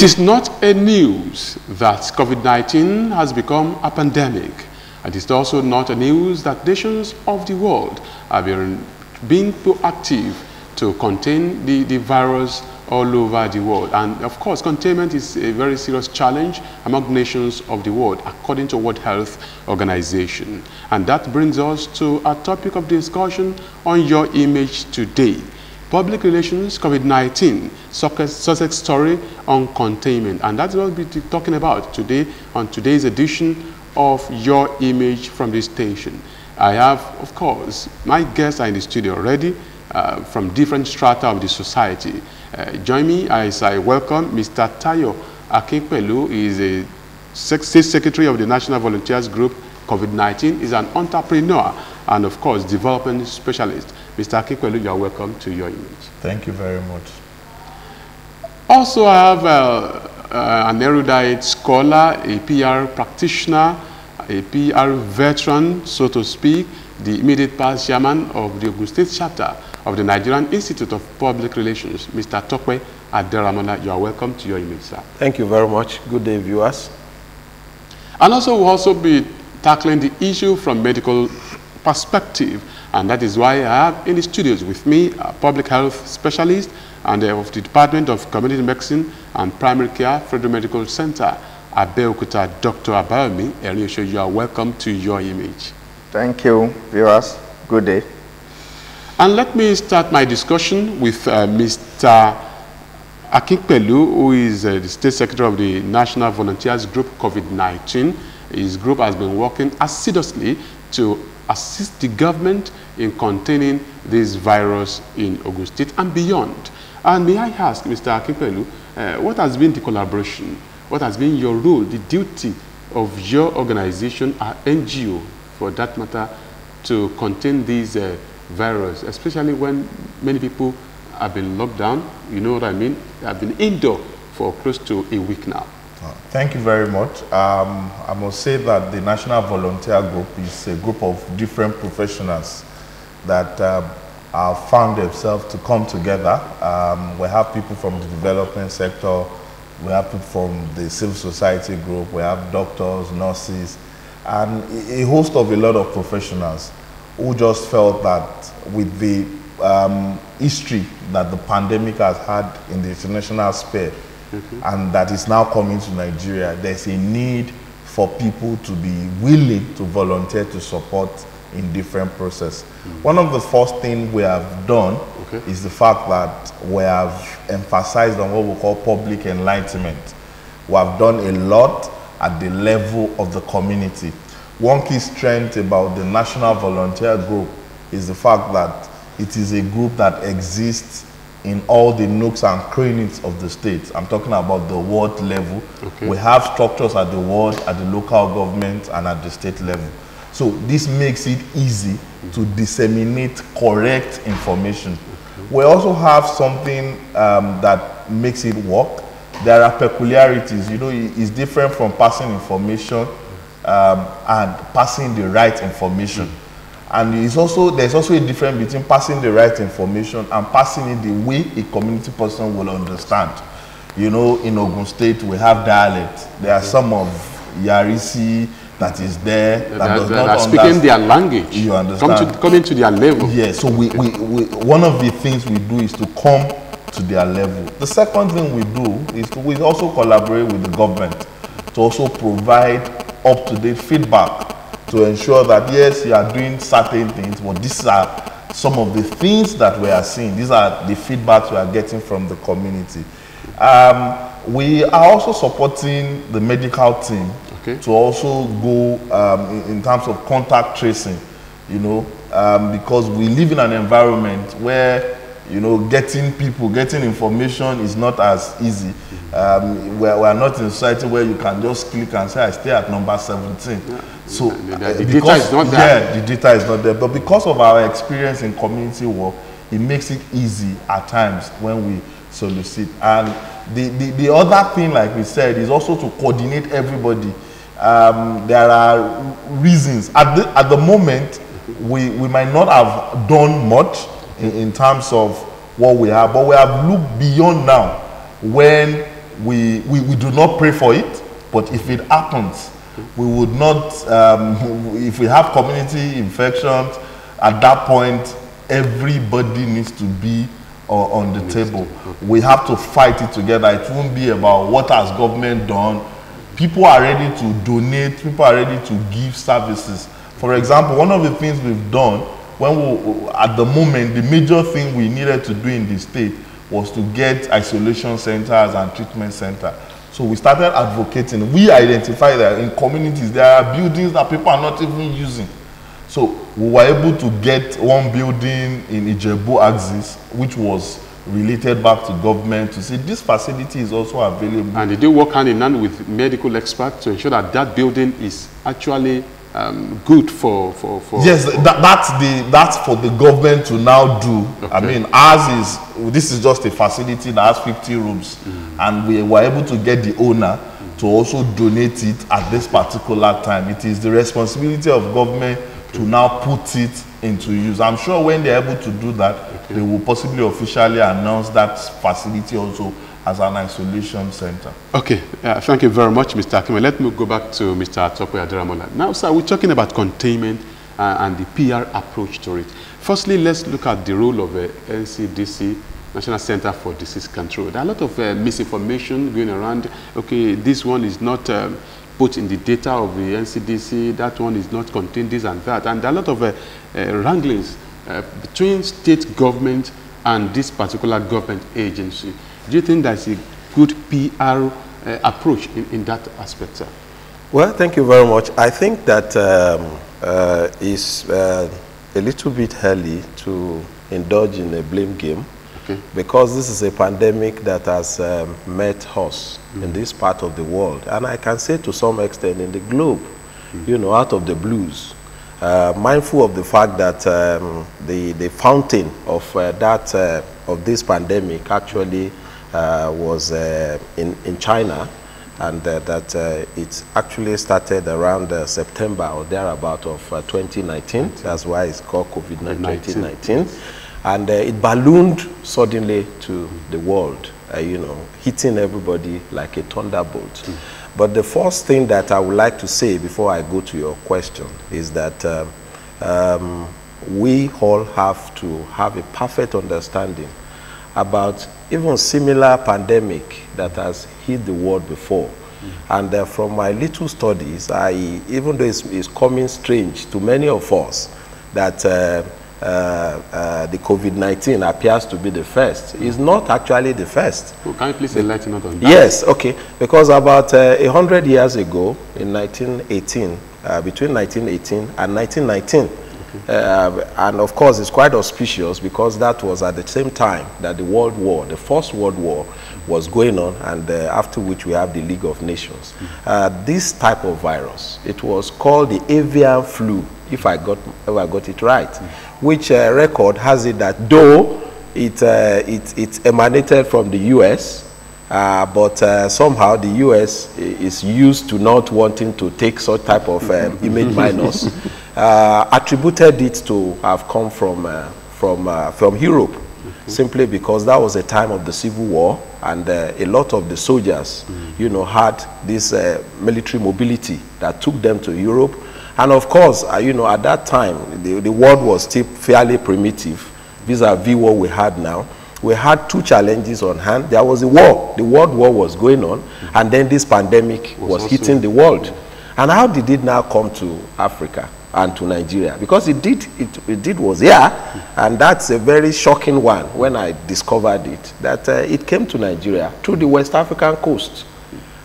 It is not a news that COVID-19 has become a pandemic. It is also not a news that nations of the world have been being proactive to contain the virus all over the world. And of course, containment is a very serious challenge among nations of the world, according to World Health Organization. And that brings us to a topic of discussion on your image today. Public relations, COVID-19, success story on containment. And that's what we'll be talking about today on today's edition of Your Image from this station. I have, of course, my guests are in the studio already from different strata of the society. Join me as I welcome Mr. Tayo Akinpelu. He is a State Secretary of the National Volunteers Group. COVID-19 is an entrepreneur and, of course, development specialist. Mr. Akinpelu, you are welcome to Your Image. Thank you very much. Also, I have an erudite scholar, a PR practitioner, a PR veteran, so to speak, the immediate past chairman of the Ogun State chapter of the Nigerian Institute of Public Relations, Mr. Tokwe Aderamola. You are welcome to Your Image, sir. Thank you very much. Good day, viewers. And also, we'll also be tackling the issue from medical perspective, and that is why I have in the studios with me a public health specialist and of the Department of Community Medicine and Primary Care, Federal Medical Center, Abeokuta, Dr. Abayomi Eriosho. You are welcome to Your Image. Thank you, viewers. Good day. And let me start my discussion with Mr. Akinpelu, who is the State Secretary of the National Volunteers Group COVID-19. His group has been working assiduously to assist the government in containing this virus in Ogun State and beyond. And may I ask, Mr. Akinpelu, what has been the collaboration? What has been your role, the duty of your organization, or NGO, for that matter, to contain this virus, especially when many people have been locked down, you know what I mean, have been indoor for close to a week now? Thank you very much. I must say that the National Volunteer Group is a group of different professionals that have found themselves to come together. We have people from the development sector, we have people from the civil society group, we have doctors, nurses, and a host of a lot of professionals who just felt that with the history that the pandemic has had in the international sphere, and that is now coming to Nigeria, there's a need for people to be willing to volunteer to support in different processes. One of the first things we have done is the fact that we have emphasized on what we call public enlightenment. We have done a lot at the level of the community. One key strength about the National Volunteer Group is the fact that it is a group that exists in all the nooks and crannies of the state. I'm talking about the ward level. We have structures at the ward, at the local government, and at the state level. So this makes it easy to disseminate correct information. We also have something that makes it work. There are peculiarities. You know, it's different from passing information and passing the right information. And there's also a difference between passing the right information and passing it the way a community person will understand. You know, in Ogun State, we have dialect. There are some of Yarisi that is there that does not understand. Speaking their language. You understand? Coming to their level. Yeah, so one of the things we do is to come to their level. The second thing we do is we also collaborate with the government to also provide up-to-date feedback to ensure that, yes, you are doing certain things, but these are some of the things that we are seeing. These are the feedbacks we are getting from the community. We are also supporting the medical team to also go in terms of contact tracing, you know, because we live in an environment where, you know, getting information is not as easy. We are not in a society where you can just click and say, I stay at number 17. Yeah. So the data is not there. Yeah, the data is not there. But because of our experience in community work, it makes it easy at times when we solicit. And the other thing, like we said, is also to coordinate everybody. There are reasons. At the moment, we might not have done much in terms of what we have, but we have looked beyond now when we do not pray for it, but if it happens, we would not, if we have community infections, at that point, everybody needs to be on the table. We have to fight it together. It won't be about what has government done. People are ready to donate, people are ready to give services. For example, one of the things we've done, at the moment, the major thing we needed to do in the state was to get isolation centers and treatment centers. So we started advocating. We identified that in communities there are buildings that people are not even using. So we were able to get one building in Ijebu axis, which was related back to government to say this facility is also available. And did you work hand in hand with medical experts to ensure that that building is actually good for Yes, that's for the government to now do. Okay. I mean, this is just a facility that has 50 rooms, and we were able to get the owner to also donate it at this particular time. It is the responsibility of government to now put it into use. I'm sure when they're able to do that, they will possibly officially announce that facility also as an isolation center. Okay, thank you very much, Mr. Akime. Let me go back to Mr. Atope Aderamola. Now, sir, we're talking about containment and the PR approach to it. Firstly, let's look at the role of NCDC, National Center for Disease Control. There are a lot of misinformation going around. Okay, this one is not put in the data of the NCDC, that one is not contained this and that. And there are a lot of wranglings between state government and this particular government agency. Do you think that's a good PR approach in that aspect, sir? Well, thank you very much. I think that it's a little bit early to indulge in a blame game, because this is a pandemic that has met us in this part of the world, and I can say to some extent in the globe, you know, out of the blues. Mindful of the fact that the fountain of of this pandemic actually was in China, and that it actually started around September or thereabout of 2019. That's why it's called COVID-19. And it ballooned suddenly to the world, you know, hitting everybody like a thunderbolt. But the first thing that I would like to say before I go to your question is that we all have to have a perfect understanding about even similar pandemic that has hit the world before. And from my little studies, even though it's coming strange to many of us that the COVID-19 appears to be the first, is not actually the first. Well, can you please enlighten us on that? Yes, okay. Because about 100 years ago, in 1918, between 1918 and 1919, and of course it's quite auspicious because that was at the same time that the World War, the First World War, was going on, and after which we have the League of Nations. This type of virus, it was called the avian flu, if I got it right, which record has it that though it emanated from the US, but somehow the US is used to not wanting to take such type of image minus, attributed it to have come from Europe, simply because that was a time of the Civil War, and a lot of the soldiers, you know, had this military mobility that took them to Europe. And of course, you know, at that time, the world was still fairly primitive vis-a-vis what we had now. We had two challenges on hand. There was a war. The World War was going on, and then this pandemic was hitting the world. And how did it now come to Africa and to Nigeria? Because it was here, and that's a very shocking one when I discovered it, that it came to Nigeria through the West African coast.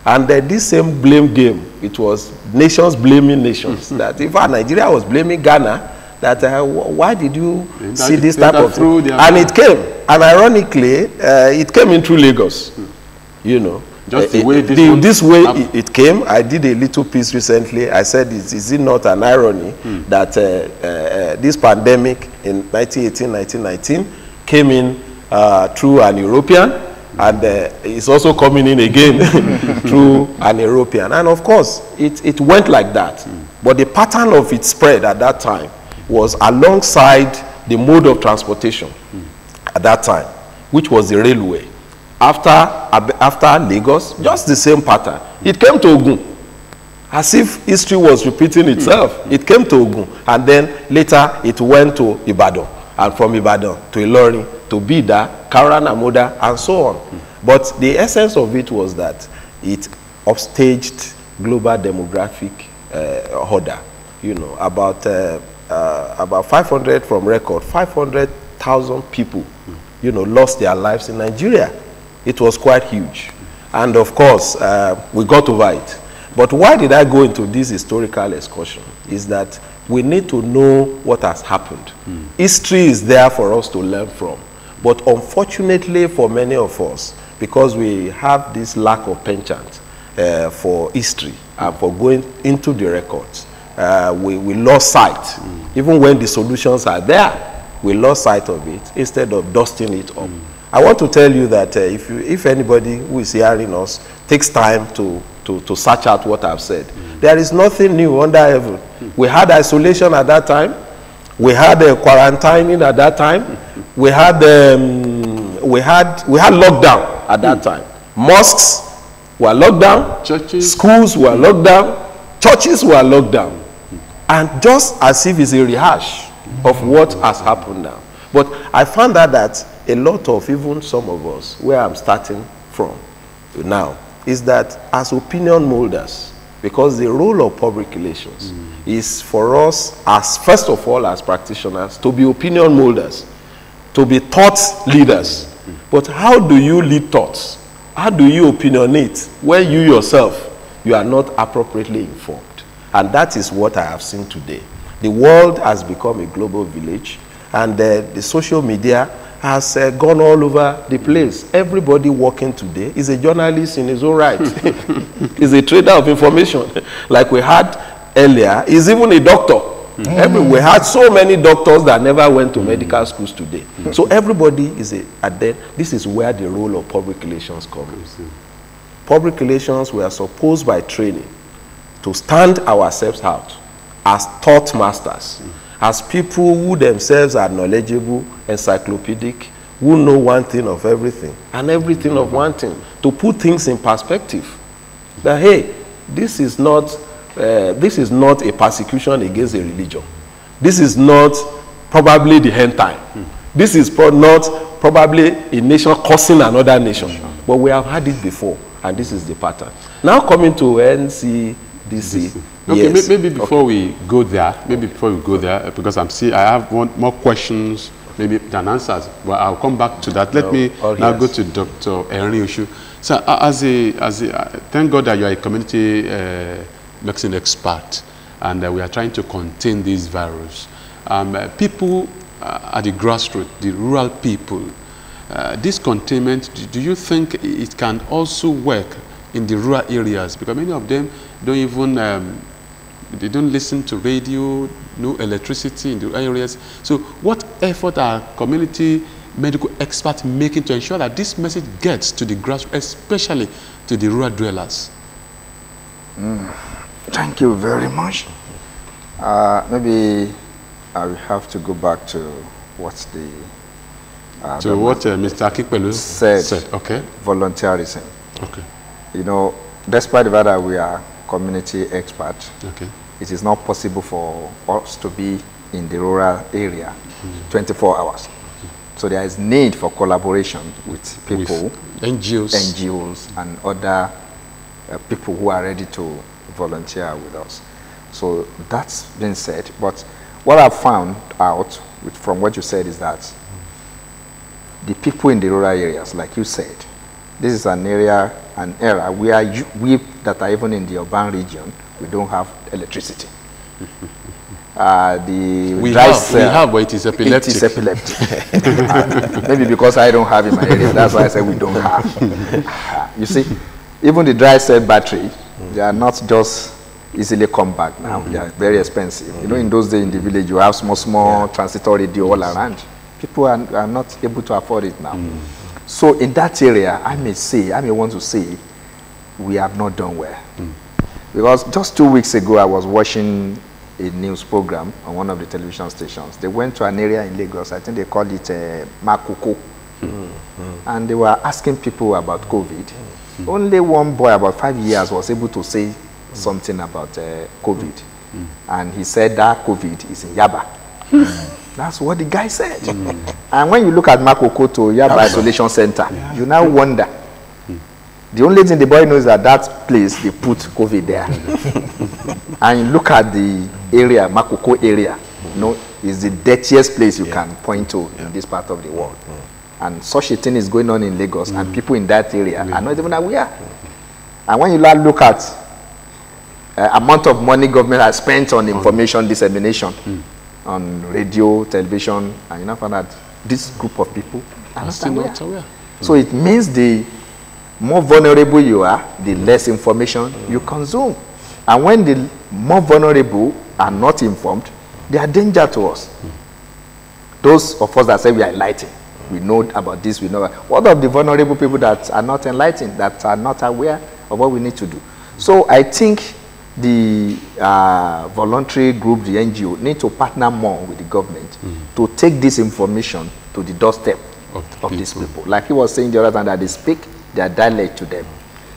And this same blame game, it was nations blaming nations. That if Nigeria was blaming Ghana, that why did you see this type of thing? And it came, and ironically, it came in through Lagos, you know. Just the way this way it came. I did a little piece recently. I said, is it not an irony that this pandemic in 1918, 1919 came in through an European, and it's also coming in again through an European. And of course, it went like that. But the pattern of its spread at that time was alongside the mode of transportation at that time, which was the railway. After Lagos, just the same pattern. It came to Ogun, as if history was repeating itself. It came to Ogun, and then later it went to Ibadan, and from Ibadan to Ilorin, to Bida, Karanamoda, and so on. But the essence of it was that it upstaged global demographic order. You know, about 500 from record, 500,000 people, you know, lost their lives in Nigeria. It was quite huge. And of course, we got over it. But why did I go into this historical excursion? Is that we need to know what has happened. History is there for us to learn from. But unfortunately for many of us, because we have this lack of penchant for history and for going into the records, we lost sight. Even when the solutions are there, we lost sight of it instead of dusting it up. I want to tell you that if anybody who is hearing us takes time to search out what I've said, there is nothing new under heaven. We had isolation at that time. We had quarantining at that time. We had lockdown at that time. Mosques were locked down. Churches. Schools were locked down. Churches were locked down. And just as if it's a rehash of what has happened now. But I found out that a lot of, even some of us, where I'm starting from now, is that as opinion molders, because the role of public relations is for us, as first of all as practitioners, to be opinion molders, to be thought leaders. But how do you lead thoughts? How do you opinionate when you yourself, you are not appropriately informed? And that is what I have seen today. The world has become a global village, and the social media has gone all over the place. Everybody working today is a journalist in his own right. Is a trader of information. Like we had earlier, is even a doctor. We had so many doctors that never went to medical schools today. So everybody is and then this is where the role of public relations comes. Public relations, we are supposed by training to stand ourselves out as thought masters, as people who themselves are knowledgeable, encyclopedic, who know one thing of everything and everything of one thing, to put things in perspective. That hey, this is not a persecution against a religion. This is not probably the end time. This is not probably a nation causing another nation. But we have had it before, and this is the pattern. Now coming to NCDC. Okay, yes. maybe before we go there, because I have more questions, maybe than answers. Well, I'll come back to that. Let me now go to Dr. Erinushu. So, thank God that you are a community medicine expert, and we are trying to contain this virus. People at the grassroots, the rural people, this containment, do you think it can also work in the rural areas? Because many of them don't even, they don't listen to radio, no electricity in the areas. So what effort are community medical experts making to ensure that this message gets to the grassroots, especially to the rural dwellers? Thank you very much. Maybe I will have to go back to what Mr. Akikpelu said. Okay. Volunteerism. Okay. You know, despite the fact that we are community experts, okay, it is not possible for us to be in the rural area 24 hours. So there is need for collaboration with people, with NGOs and other people who are ready to volunteer with us. So that's been said. But what I've found out from what you said is that the people in the rural areas, like you said, this is an era where we that are even in the urban region, we don't have electricity. We have, but it is epileptic. It is epileptic. Maybe because I don't have in my area, that's why I say we don't have. You see, even the dry cell battery, they are not just easily come back now. They are very expensive. You know, in those days in the village, you have small transistor radio all around. People are not able to afford it now. So in that area, I may want to say, we have not done well. Because just 2 weeks ago, I was watching a news program on one of the television stations. They went to an area in Lagos, I think they called it Makoko. And they were asking people about COVID. Only one boy about 5 years was able to say something about COVID. And he said that COVID is in Yaba. That's what the guy said. And when you look at Makoko to Yaba Isolation Center, you now wonder. The only thing the boy knows is that that place, they put COVID there. And you look at the area, Makoko area, you know, is the dirtiest place you can point to in this part of the world. And such a thing is going on in Lagos, and people in that area are not even aware. And when you look at amount of money government has spent on information dissemination, on radio, television, and you know, find that this group of people are not aware. So it means the more vulnerable you are, the less information you consume. And when the more vulnerable are not informed, they are danger to us. Those of us that say we are enlightened, we know about this, we know about. What of the vulnerable people that are not enlightened, that are not aware of what we need to do? So I think the voluntary group, the NGO, need to partner more with the government to take this information to the doorstep of these people. Like he was saying the other time, that they speak their dialect to them.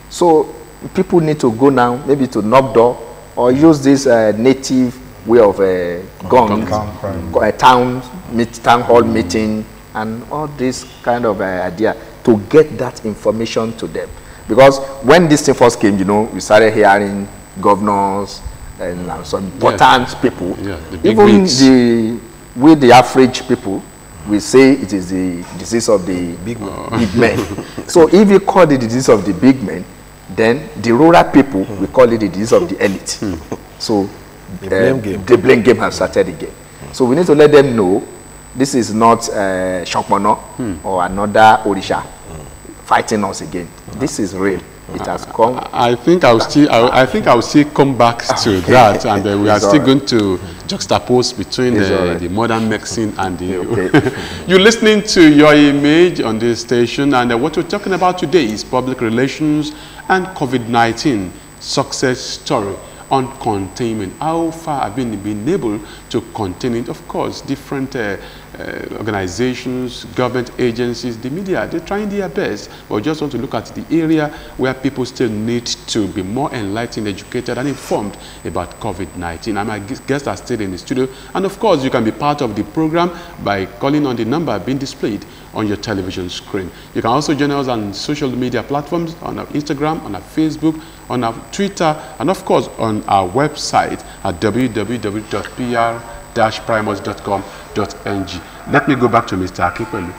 So people need to go now, maybe to knock door, or use this native way of town hall meeting, and all this kind of idea to get that information to them. Because when this thing first came, you know, we started hearing governors and some important people. Even the average people, we say it is the disease of the big men. So if you call it the disease of the big men, then the rural people, we call it the disease of the elite. So the blame game has started again. So we need to let them know this is not Shokmono or another Orisha fighting us again. This is real. It has come. I think I'll still come back to that, and we are still going to juxtapose between the modern medicine and the. You're listening to Your Image on this station, and what we're talking about today is public relations and COVID-19 success story on containment. How far have we been able to contain it? Of course, different organizations, government agencies, the media, they're trying their best. But we just want to look at the area where people still need to be more enlightened, educated, and informed about COVID-19. And my guests are still in the studio. And of course, you can be part of the program by calling on the number being displayed on your television screen. You can also join us on social media platforms, on our Instagram, on our Facebook, on our Twitter, and of course on our website at www.pr-primus.com.ng. Let me go back to Mr. Akipelu.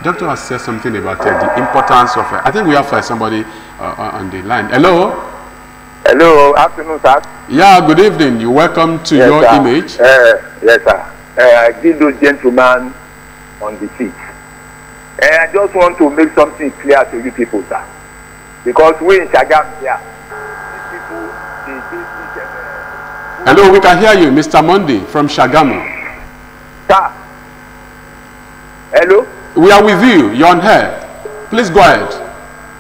Doctor has said something about the importance of, I think we have somebody on the line. Hello? Hello, afternoon, sir. Yeah, good evening. You're welcome to Your Image. Yes, sir. I give those gentlemen on the seat. I just want to make something clear to you people, sir. Because we in Shagam here, these people, they hello, we can hear you, Mr. Monday from Shagamu. Sir. Hello? We are with you. You're on air. Please go ahead.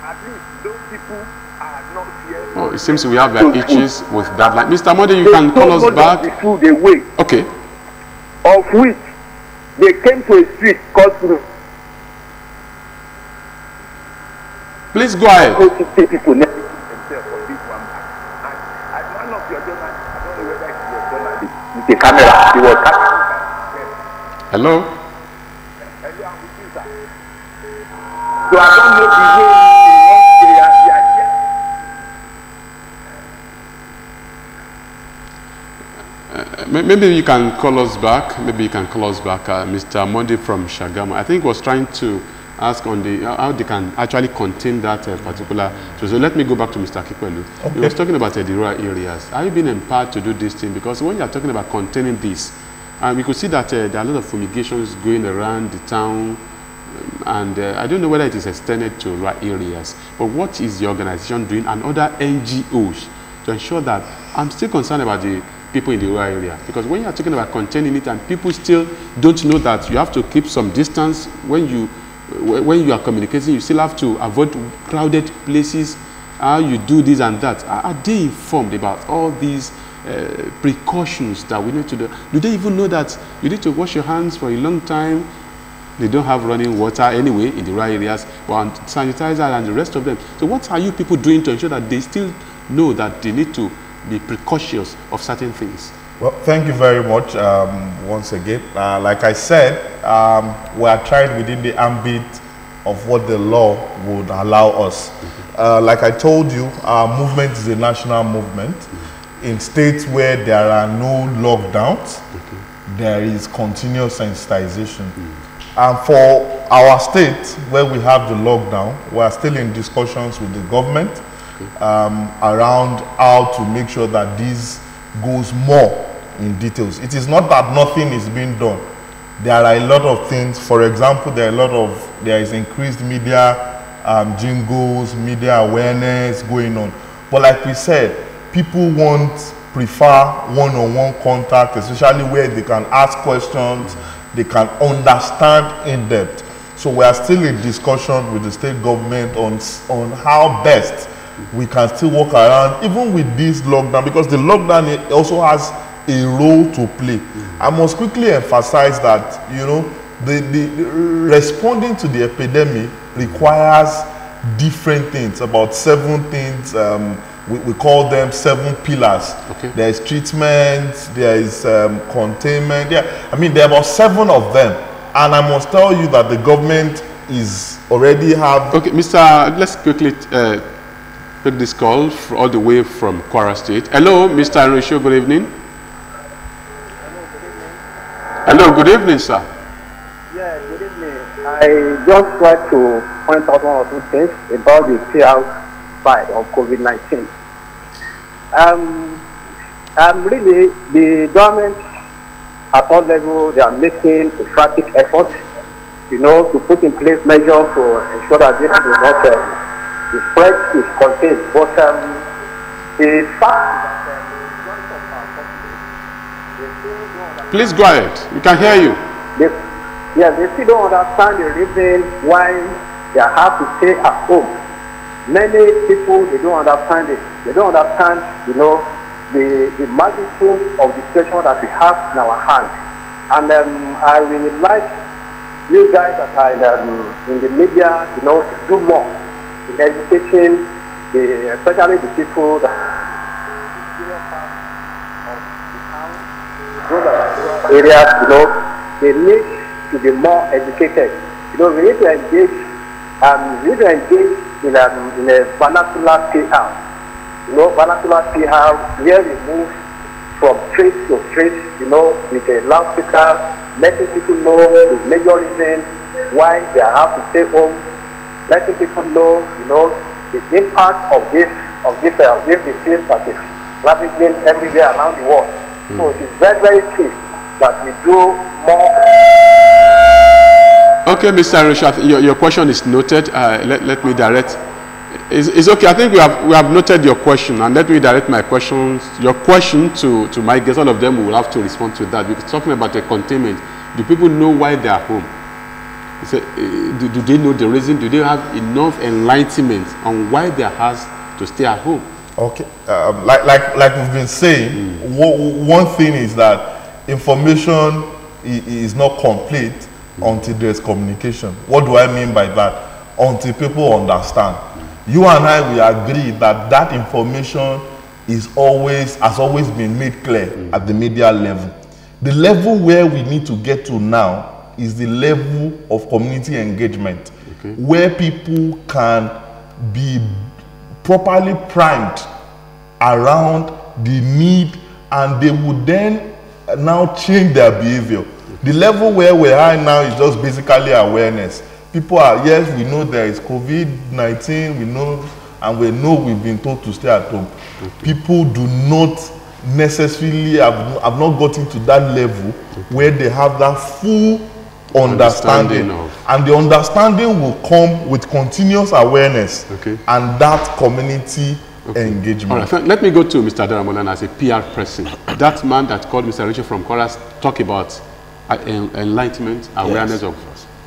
At least those people are not here. Oh, it seems we have issues with that line. Mr. Monday, you can call us back. The food away. Okay. Of which they came to a street called through. Please go ahead. People never themselves for this one. And one of your journalists, I don't know whether it's your journalist, with the camera, he was catching. Hello? Hello, I'm with you, sir. So I don't know the way they are here. Maybe you can call us back. Maybe you can call us back, Mr. Monday from Shagamu. I think was trying to ask on the how they can actually contain that particular. So let me go back to Mr. Akipelu. He was talking about the rural areas. Are you being empowered to do this thing? Because when you are talking about containing this, we could see that there are a lot of fumigations going around the town, and I don't know whether it is extended to rural areas. But what is the organization doing and other NGOs to ensure that? I'm still concerned about the people in the rural area, because when you are talking about containing it and people still don't know that you have to keep some distance when you are communicating, you still have to avoid crowded places, how you do this and that. Are they informed about all these precautions that we need to do? Do they even know that you need to wash your hands for a long time? They don't have running water anyway in the rural areas, but sanitizer and the rest of them. So what are you people doing to ensure that they still know that they need to be precautious of certain things? Well, thank you very much once again. Like I said, we are trying within the ambit of what the law would allow us. Like I told you, our movement is a national movement. In states where there are no lockdowns, there is continuous sensitization. And for our state, where we have the lockdown, we are still in discussions with the government around how to make sure that this goes more in details. It is not that nothing is being done. There are a lot of things. For example, there is increased media jingles, media awareness going on. But like we said, people prefer one-on-one contact, especially where they can ask questions, they can understand in depth. So we are still in discussion with the state government on how best we can still walk around, even with this lockdown, because the lockdown also has a role to play. I must quickly emphasize that, you know, the responding to the epidemic requires different things, about 7 things. We call them 7 pillars. There is treatment, there is containment. Yeah, I mean, there are about 7 of them. And I must tell you that the government is already have... Okay, let's quickly take this call all the way from Kwara State. Hello, Mr. Enrisho, good evening. Hello, good evening, sir. Yeah, good evening. I just like to point out 1 or 2 things about the PR side of COVID-19. Really, the government at all levels, they are making a frantic effort, you know, to put in place measures to ensure that this is not, the spread is contained. But the fact that please go ahead. We can hear you. They still don't understand the reason why they have to stay at home. Many people, they don't understand it. They don't understand, you know, the magnitude of the situation that we have in our hands. And I really like you guys that are in the media, you know, to do more in educating, especially the people that areas, you know, they need to be more educated. You know, we need to engage in a vernacular PR. You know, vernacular PR, where we move from street to street, you know, with a loudspeaker, letting people know the major reason why they have to stay home, letting people know, you know, the impact of this disease that is ravaging everywhere around the world. So it is very, very key that we do more. Okay, Mr. Enrisho, your question is noted. Let me direct. It's okay. I think we have noted your question, and let me direct your question to my guests. All of them will have to respond to that. Because talking about the containment, do people know why they are home? Do they know the reason? Do they have enough enlightenment on why they are asked to stay at home? Okay, like we've been saying, one thing is that information is not complete until there's communication. What do I mean by that? Until people understand. You and I, we agree that that information has always been made clear at the media level. The level where we need to get to now is the level of community engagement, where people can be properly primed around the need, and they would then now change their behavior. The level where we are now is just basically awareness. People are, yes, we know there is COVID-19, we know, and we know we've been told to stay at home. People do not necessarily have not gotten to that level where they have that full understanding. And the understanding will come with continuous awareness and that community engagement. All right, let me go to Mr. Daramolan as a PR person. That man that called Mr. Richard from Chorus talk about enlightenment, awareness of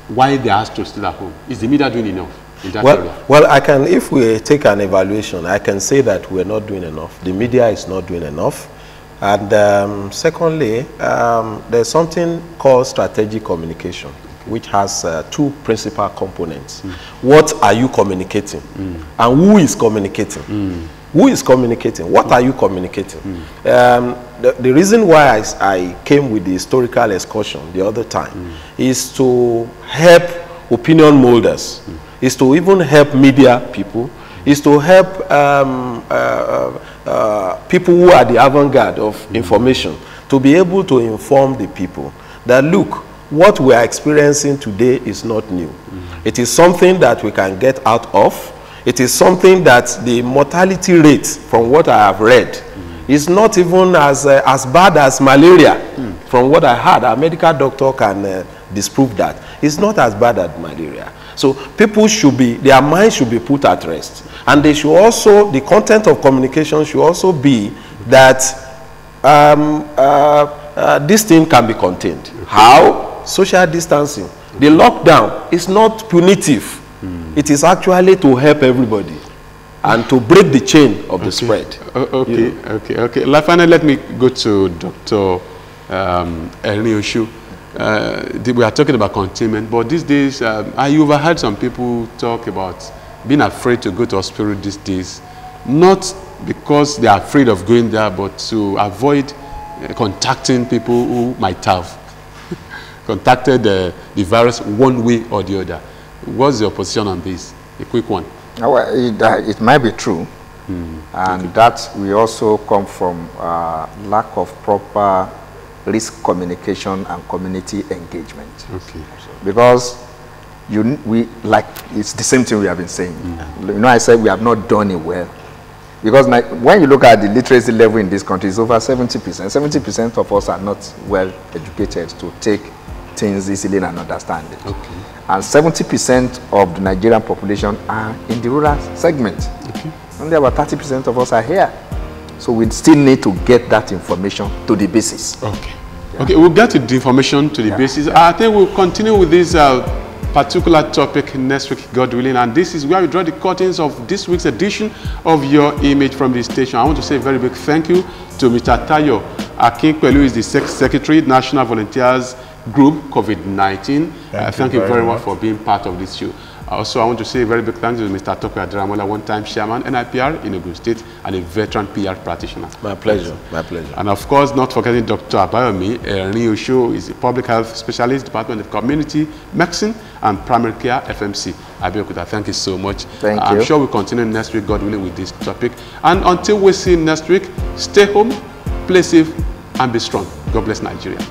why they asked to stay at home. Is the media doing enough in that area? Well, if we take an evaluation, I can say that we're not doing enough. The media is not doing enough. And secondly, there's something called strategic communication. which has two principal components. What are you communicating? And who is communicating? Who is communicating? What are you communicating? The reason why I came with the historical excursion the other time is to help opinion molders, is to even help media people, is to help people who are the avant-garde of information to be able to inform the people that, look, what we are experiencing today is not new. It is something that we can get out of. It is something that the mortality rate, from what I have read, is not even as bad as malaria. From what I heard, a medical doctor can disprove that. It's not as bad as malaria. So people should be, their minds should be put at rest. And they should also, the content of communication should also be that this thing can be contained. How? Social distancing. The lockdown is not punitive. It is actually to help everybody and to break the chain of the spread. Okay. Finally, let me go to Dr. Erniosu. We are talking about containment, but these days, I overheard some people talk about being afraid to go to hospital these days, not because they are afraid of going there, but to avoid contacting people who might have contacted the virus one way or the other. What's your position on this? A quick one. Well, it might be true, and that we also come from lack of proper risk communication and community engagement. Okay. Because it's the same thing we have been saying. You know, I said we have not done it well. Because when you look at the literacy level in this country, it's over 70%. 70% of us are not well educated to take things easily and understand it. Okay. And 70% of the Nigerian population are in the rural segment. Okay. Only about 30% of us are here. So we still need to get that information to the basis. Okay. Yeah. Okay, we'll get to the information to the basis. Yeah. I think we'll continue with this particular topic next week, God willing. And this is where we draw the curtains of this week's edition of Your Image from the station. I want to say a very big thank you to Mr. Tayo Akinpelu, who is the Secretary, National Volunteers Group, COVID-19. Thank you very much for being part of this show. Also, I want to say a very big thanks to Mr. Tokyo Adiramola, one-time chairman, NIPR in Ogun State, and a veteran PR practitioner. My pleasure, my pleasure. And of course, not forgetting Dr. Abayomi Erniosu is a public health specialist, Department of Community Medicine and Primary Care, FMC. Abeokuta, thank you so much. Thank you. I'm sure we'll continue next week, God willing, with this topic. And until we see you next week, stay home, play safe, and be strong. God bless Nigeria.